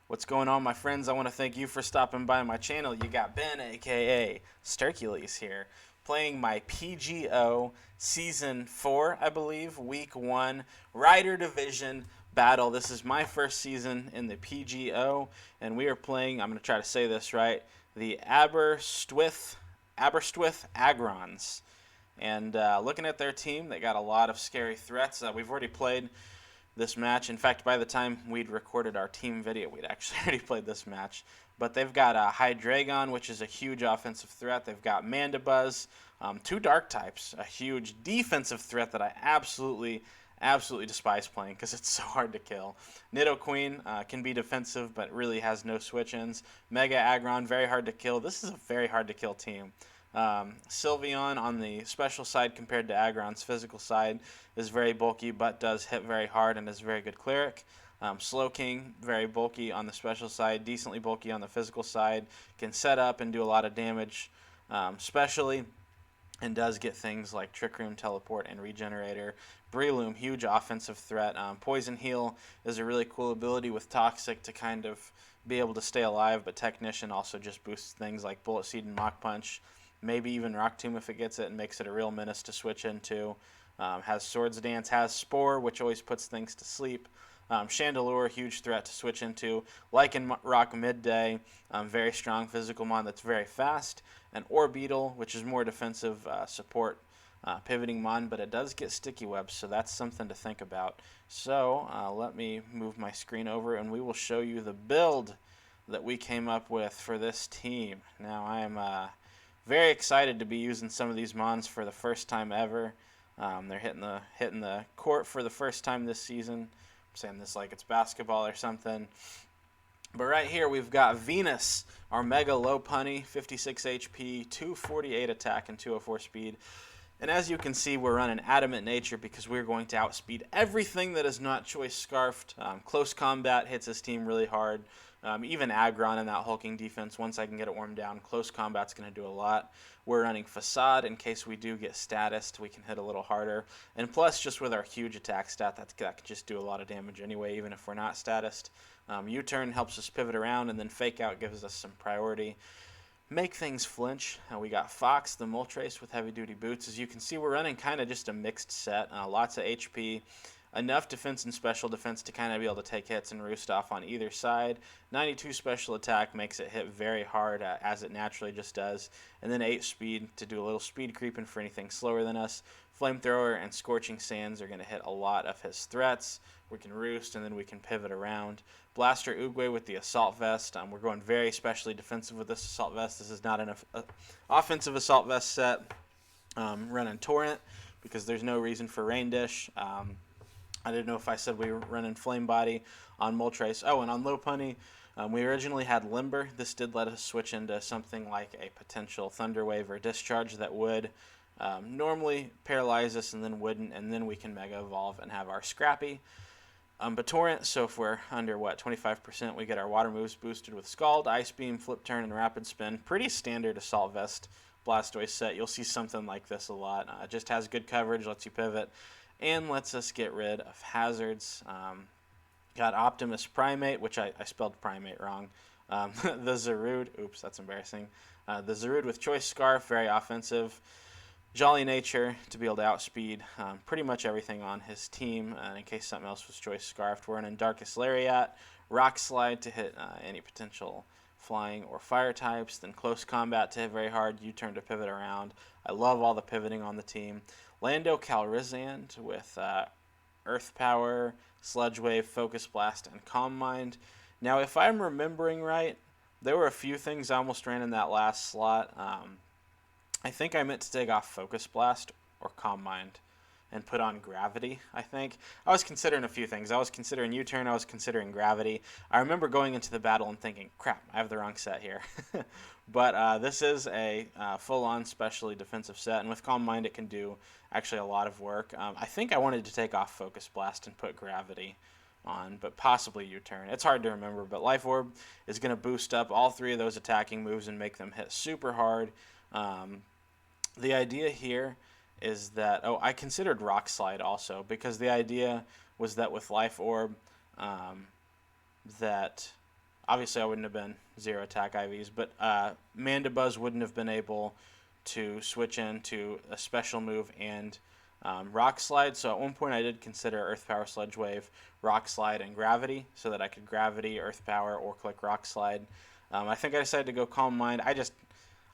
What's going on, my friends? I want to thank you for stopping by my channel. You got Ben, aka Stercules here, playing my PGO Season 4, I believe, Week 1 Rider Division battle. This is my first season in the PGO, and we are playing, I'm going to try to say this right, the Aberstwyth Aggrons. And looking at their team, they got a lot of scary threats. We've already played this match. In fact, by the time we'd recorded our team video, we'd actually already played this match. But they've got Hydreigon, which is a huge offensive threat. They've got Mandibuzz, two dark types, a huge defensive threat that I absolutely despise playing because it's so hard to kill. Nidoqueen can be defensive, but really has no switch-ins. Mega Aggron, very hard to kill. This is a very hard to kill team. Sylveon on the special side compared to Aggron's physical side is very bulky, but does hit very hard and is a very good cleric. Slowking, very bulky on the special side, decently bulky on the physical side, can set up and do a lot of damage specially, and does get things like Trick Room, Teleport, and Regenerator. Breloom, huge offensive threat. Poison Heal is a really cool ability with Toxic to kind of be able to stay alive, but Technician also just boosts things like Bullet Seed and Mach Punch. Maybe even Rock Tomb if it gets it and makes it a real menace to switch into. Has Swords Dance, has Spore, which always puts things to sleep. Chandelure, huge threat to switch into. Lycanroc Midday, very strong physical mon that's very fast. And Orbeetle, which is more defensive support pivoting mon, but it does get sticky webs, so that's something to think about. So let me move my screen over and we will show you the build that we came up with for this team. Now I am very excited to be using some of these mons for the first time ever. They're hitting the court for the first time this season. I'm saying this like it's basketball or something. But right here we've got Venus, our Mega Lopunny, 56 HP, 248 attack, and 204 speed. And as you can see, we're running Adamant Nature because we're going to outspeed everything that is not Choice Scarfed. Close combat hits his team really hard. Even Aggron in that hulking defense, once I can get it warmed down, close combat's going to do a lot. We're running Facade in case we do get statused, we can hit a little harder. And plus, just with our huge attack stat, that can just do a lot of damage anyway, even if we're not statused. U-turn helps us pivot around, and then Fake Out gives us some priority. Make things flinch. We got Fox, the Moltres with heavy duty boots. As you can see, we're running kind of just a mixed set. Lots of HP, enough defense and special defense to kind of be able to take hits and roost off on either side. 92 special attack makes it hit very hard, as it naturally just does. And then 8 speed to do a little speed creeping for anything slower than us. Flamethrower and Scorching Sands are going to hit a lot of his threats. We can roost and then we can pivot around. Blaster Oogway with the Assault Vest. We're going very specially defensive with this Assault Vest. This is not an offensive Assault Vest set. Running Torrent because there's no reason for Rain Dish. I didn't know if I said we were running Flame Body on Moltres. Oh, and on Lopunny, we originally had Limber. This did let us switch into something like a potential Thunder Wave or Discharge that would normally paralyze us and then wouldn't, and then we can Mega Evolve and have our Scrappy. But Torrent, so if we're under, 25%, we get our water moves boosted with Scald, Ice Beam, Flip Turn, and Rapid Spin. Pretty standard Assault Vest Blastoise set. You'll see something like this a lot. It just has good coverage, lets you pivot, and lets us get rid of hazards. Got Optimus Primate, which I spelled Primate wrong. The Zarude, oops, that's embarrassing. The Zarude with Choice Scarf, very offensive. Jolly Nature to be able to outspeed pretty much everything on his team. In case something else was Choice Scarfed, we're in Darkest Lariat. Rock Slide to hit any potential flying or fire types. Then Close Combat to hit very hard. U-turn to pivot around. I love all the pivoting on the team. Lando Calrissian with Earth Power, Sludge Wave, Focus Blast, and Calm Mind. Now, if I'm remembering right, there were a few things I almost ran in that last slot. I think I meant to take off Focus Blast or Calm Mind and put on Gravity, I think. I was considering a few things. I was considering U-turn, I was considering Gravity. I remember going into the battle and thinking, crap, I have the wrong set here. But this is a full-on specially defensive set, and with Calm Mind it can do actually a lot of work. I think I wanted to take off Focus Blast and put Gravity on, but possibly U-turn. It's hard to remember, but Life Orb is going to boost up all 3 of those attacking moves and make them hit super hard. The idea here is that, I considered Rock Slide also, because the idea was that with Life Orb, that obviously I wouldn't have been 0 attack IVs, but Mandibuzz wouldn't have been able to switch into a special move and Rock Slide. So at one point I did consider Earth Power, Sludge Wave, Rock Slide, and Gravity, so that I could Gravity, Earth Power, or click Rock Slide. I think I decided to go Calm Mind.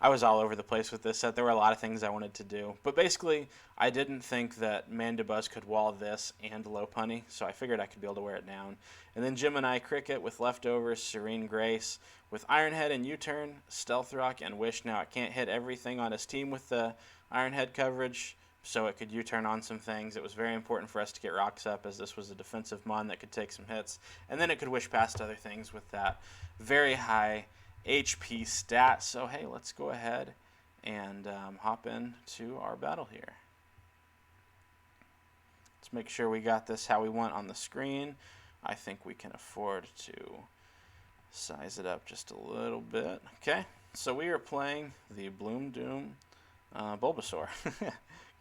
I was all over the place with this set. There were a lot of things I wanted to do. But basically, I didn't think that Mandibuzz could wall this and Lopunny, so I figured I could be able to wear it down. And then Gemini Cricket with Leftovers, Serene Grace, with Iron Head and U-Turn, Stealth Rock, and Wish. Now, it can't hit everything on his team with the Iron Head coverage, so it could U-turn on some things. It was very important for us to get rocks up, as this was a defensive mon that could take some hits. And then it could wish past other things with that very high HP stat. So hey, let's go ahead and hop into our battle here. Let's make sure we got this how we want on the screen. I think we can afford to size it up just a little bit. Okay, so we are playing the Bloom Doom Bulbasaur.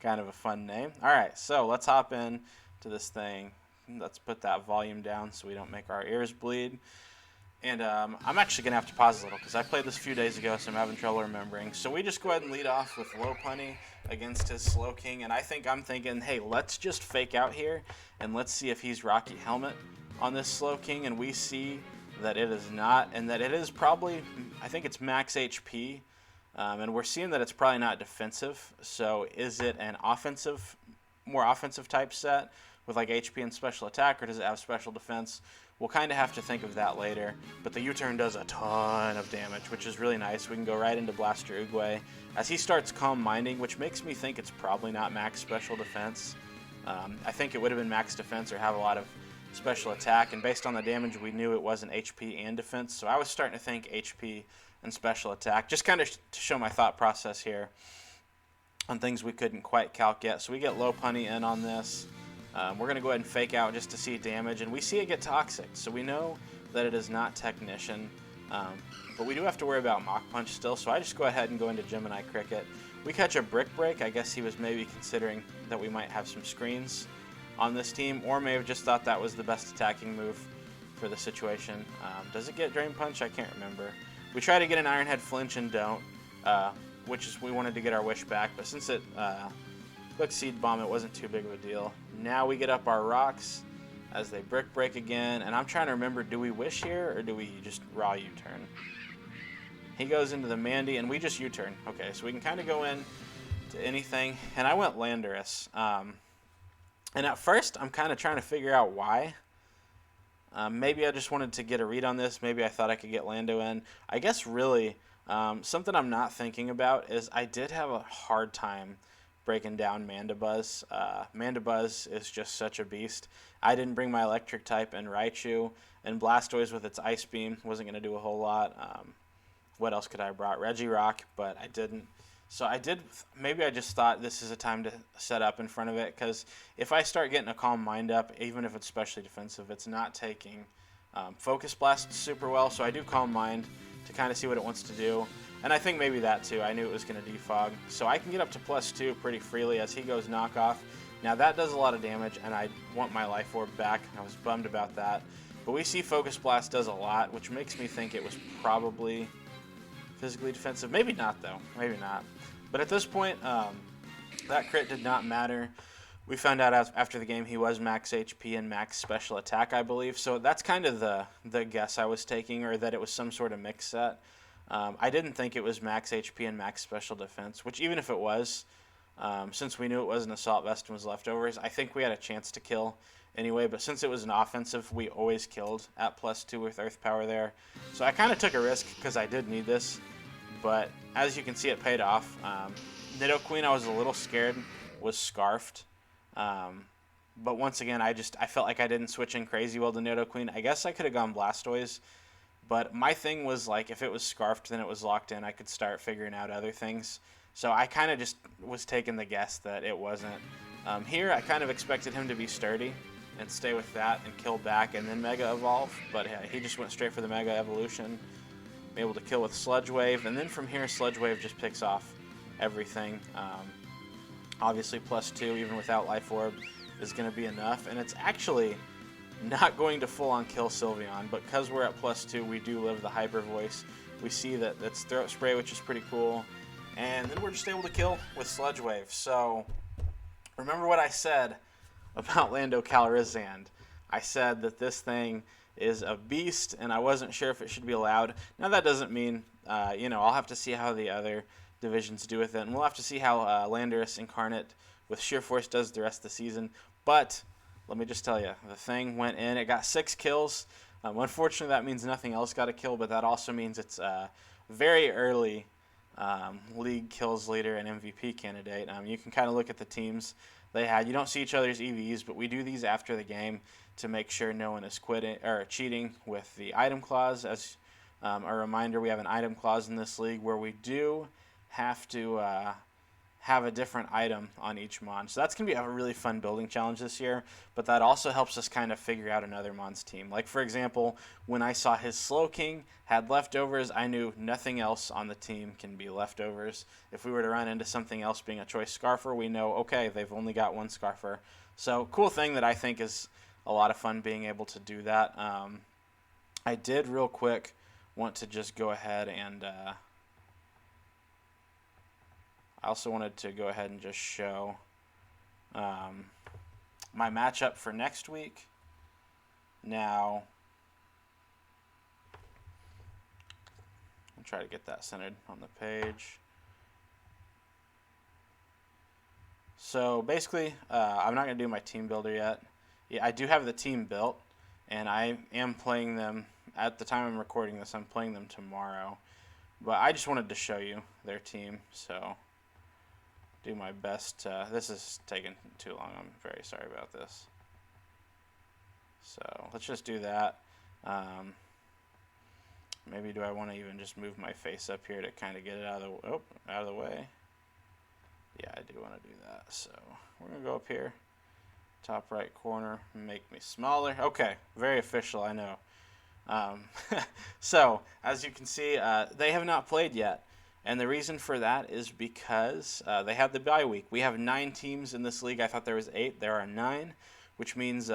Kind of a fun name. Alright, so let's hop in to this thing. Let's put that volume down so we don't make our ears bleed. And I'm actually going to have to pause a little because I played this a few days ago, so I'm having trouble remembering. So we just go ahead and lead off with Lopunny against his Slowking. And I'm thinking, hey, let's just fake out here and let's see if he's Rocky Helmet on this Slowking. And we see that it is not, and that it is probably, I think it's max HP. And we're seeing that it's probably not defensive. So is it an offensive, more offensive type set with like HP and special attack, or does it have special defense? We'll kind of have to think of that later, but the U-turn does a ton of damage, which is really nice. We can go right into Blaster Oogway as he starts Calm Minding, which makes me think it's probably not max special defense. I think it would have been max defense or have a lot of special attack, and based on the damage, we knew it wasn't HP and defense, so I was starting to think HP and special attack, just kind of to show my thought process here on things we couldn't quite calc yet. So we get Lopunny in on this. We're going to go ahead and fake out just to see damage, and we see it get Toxic, so we know that it is not Technician, but we do have to worry about Mach Punch still, so I just go ahead and go into Gemini Cricket. We catch a Brick Break. I guess he was maybe considering that we might have some screens on this team, or may have just thought that was the best attacking move for the situation. Does it get Drain Punch? I can't remember. We try to get an Iron Head Flinch and don't, which is we wanted to get our Wish back, but since it clicked Seed Bomb, it wasn't too big of a deal. Now we get up our rocks as they Brick Break again, and I'm trying to remember, do we Wish here, or do we just raw U-turn? He goes into the Mandy, and we just U-turn. Okay, so we can kind of go in to anything, and I went Landorus. And at first, I'm kind of trying to figure out why. Maybe I just wanted to get a read on this. Maybe I thought I could get Lando in. I guess really, something I'm not thinking about is I did have a hard time breaking down Mandibuzz. Mandibuzz is just such a beast. I didn't bring my electric type and Raichu, and Blastoise with its Ice Beam wasn't going to do a whole lot. What else could I have brought? Regirock, but I didn't. So maybe I just thought this is a time to set up in front of it, because if I start getting a Calm Mind up, even if it's specially defensive, it's not taking Focus Blast super well, so I do Calm Mind to kind of see what it wants to do. And I think maybe that too. I knew it was going to defog. So I can get up to +2 pretty freely as he goes Knockoff. Now that does a lot of damage, and I want my Life Orb back. I was bummed about that. But we see Focus Blast does a lot, which makes me think it was probably physically defensive. Maybe not, though. Maybe not. But at this point, that crit did not matter. We found out after the game he was max HP and max special attack, I believe. So that's kind of the guess I was taking, or that it was some sort of mix set. I didn't think it was max HP and max special defense, which even if it was, since we knew it was an Assault Vest and was Leftovers, I think we had a chance to kill anyway. But since it was an offensive, we always killed at +2 with Earth Power there. So I kind of took a risk because I did need this. But as you can see, it paid off. Nidoqueen, I was a little scared, was Scarfed. But once again, I felt like I didn't switch in crazy well to Nidoqueen. I guess I could have gone Blastoise. But my thing was, like, if it was Scarfed, then it was locked in. I could start figuring out other things. So I kind of just was taking the guess that it wasn't. Here, I kind of expected him to be Sturdy and stay with that and kill back and then Mega Evolve. But yeah, he just went straight for the Mega Evolution. Able to kill with Sludge Wave, and then from here Sludge Wave just picks off everything. Obviously +2 even without Life Orb is going to be enough, and it's actually not going to full-on kill Sylveon, but because we're at +2, we do live the Hyper Voice. We see that that's Throat Spray, which is pretty cool. And then we're just able to kill with Sludge Wave. So remember what I said about Lando Calrissian. I said that this thing is a beast, and I wasn't sure if it should be allowed. Now that doesn't mean, I'll have to see how the other divisions do with it, and we'll have to see how Landorus Incarnate with Sheer Force does the rest of the season. But let me just tell you, the thing went in. It got 6 kills. Unfortunately, that means nothing else got a kill, but that also means it's very early league kills leader and MVP candidate. You can kind of look at the teams they had. You don't see each other's EVs, but we do these after the game to make sure no one is quitting or cheating with the item clause. As a reminder, we have an item clause in this league where we do have to have a different item on each mon. So that's going to be a really fun building challenge this year, but that also helps us kind of figure out another mon's team. Like, for example, when I saw his Slowking had leftovers, I knew nothing else on the team can be leftovers. If we were to run into something else being a choice Scarfer, we know, okay, they've only got one Scarfer. So cool thing that I think is a lot of fun being able to do that. I did real quick want to just go ahead and I also wanted to go ahead and just show my matchup for next week. Now, I'll try to get that centered on the page. So basically, I'm not going to do my team builder yet. Yeah, I do have the team built, and I am playing them at the time I'm recording this. I'm playing them tomorrow, but I just wanted to show you their team. So do my best. This is taking too long. I'm very sorry about this. So let's just do that. Maybe do I want to even just move my face up here to kind of get it out of the way? Yeah, I do want to do that. So we're going to go up here, top right corner, make me smaller. Okay, very official, I know. So as you can see, they have not played yet. And the reason for that is because they had the bye week. We have 9 teams in this league. I thought there was 8. There are 9, which means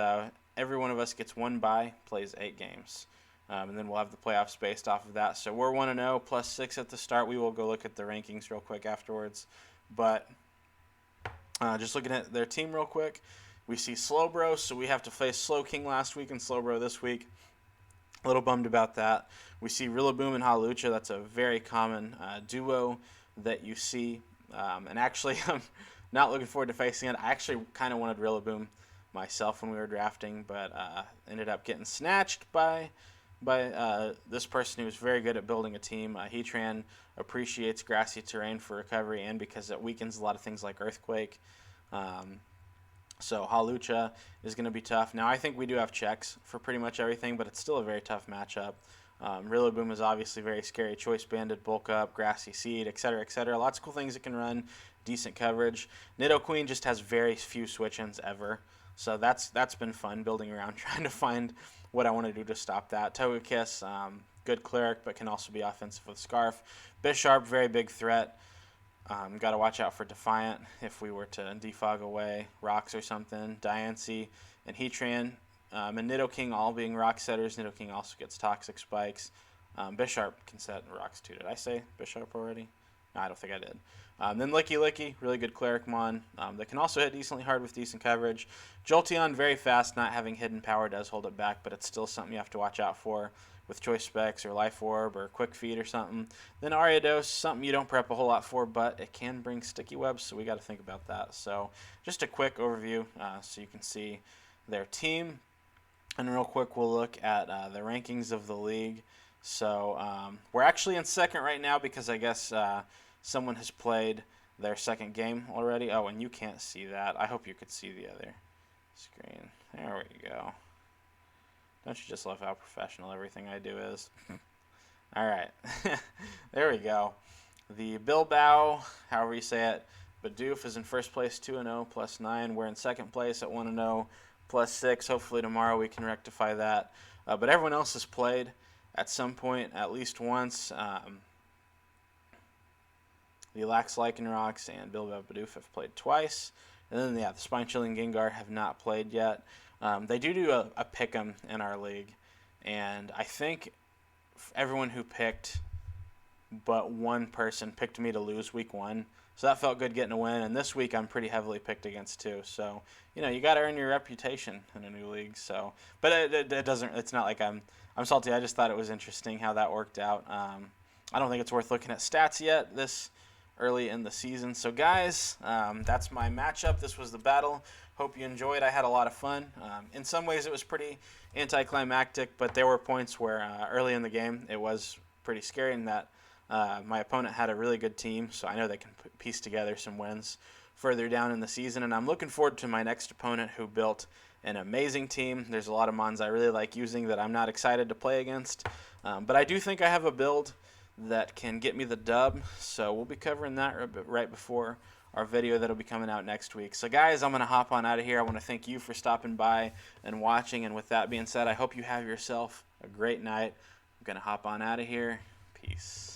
every one of us gets 1 bye, plays 8 games. And then we'll have the playoffs based off of that. So we're 1-0, plus 6 at the start. We will go look at the rankings real quick afterwards. But just looking at their team real quick, we see Slowbro. So we have to face Slowking last week and Slowbro this week. A little bummed about that. We see Rillaboom and Hawlucha. That's a very common duo that you see. And actually, I'm not looking forward to facing it. I actually kind of wanted Rillaboom myself when we were drafting, but ended up getting snatched by this person who was very good at building a team. Heatran appreciates grassy terrain for recovery and because it weakens a lot of things like Earthquake. So Hawlucha is going to be tough. Now, I think we do have checks for pretty much everything, but it's still a very tough matchup. Rillaboom is obviously very scary. Choice Banded, Bulk Up, Grassy Seed, etc., etc. Lots of cool things it can run. Decent coverage. Nidoqueen just has very few switch-ins ever. So that's been fun building around, trying to find what I want to do to stop that. Togekiss, good cleric, but can also be offensive with Scarf. Bisharp, very big threat. Got to watch out for Defiant if we were to defog away rocks or something. Diancie and Heatran and Nidoking all being rock setters. Nidoking also gets Toxic Spikes. Bisharp can set rocks too. Did I say Bisharp already? No, I don't think I did. Then Licky Licky, really good Cleric Mon that can also hit decently hard with decent coverage. Jolteon, very fast, not having hidden power does hold it back, but it's still something you have to watch out for with Choice Specs or Life Orb or Quick Feed or something. Then Ariados, something you don't prep a whole lot for, but it can bring Sticky Webs, so we got to think about that. So just a quick overview so you can see their team. And real quick, we'll look at the rankings of the league. So we're actually in second right now because I guess someone has played their second game already. Oh, and you can't see that. I hope you could see the other screen. There we go. Don't you just love how professional everything I do is? All right. There we go. The Bilbao, however you say it, Bidoof is in first place, 2-0, plus 9. We're in second place at 1-0, plus 6. Hopefully tomorrow we can rectify that. But everyone else has played at some point, at least once. The Lax Lycanrocs and Bilbao Bidoof have played twice. And then, yeah, the Spine Chilling Gengar have not played yet. They do a pick 'em in our league, and I think everyone who picked but one person picked me to lose week 1. So that felt good getting a win. And this week I'm pretty heavily picked against too. So, you got to earn your reputation in a new league. So, but it doesn't. It's not like I'm salty. I just thought it was interesting how that worked out. I don't think it's worth looking at stats yet this early in the season. So, guys, that's my matchup. This was the battle. Hope you enjoyed. I had a lot of fun. In some ways, it was pretty anticlimactic, but there were points where early in the game it was pretty scary in that my opponent had a really good team, so I know they can piece together some wins further down in the season. And I'm looking forward to my next opponent who built an amazing team. There's a lot of mons I really like using that I'm not excited to play against, but I do think I have a build that can get me the dub, so we'll be covering that right before our video that'll be coming out next week. So guys, I'm going to hop on out of here. I want to thank you for stopping by and watching, and with that being said, I hope you have yourself a great night. I'm going to hop on out of here. Peace.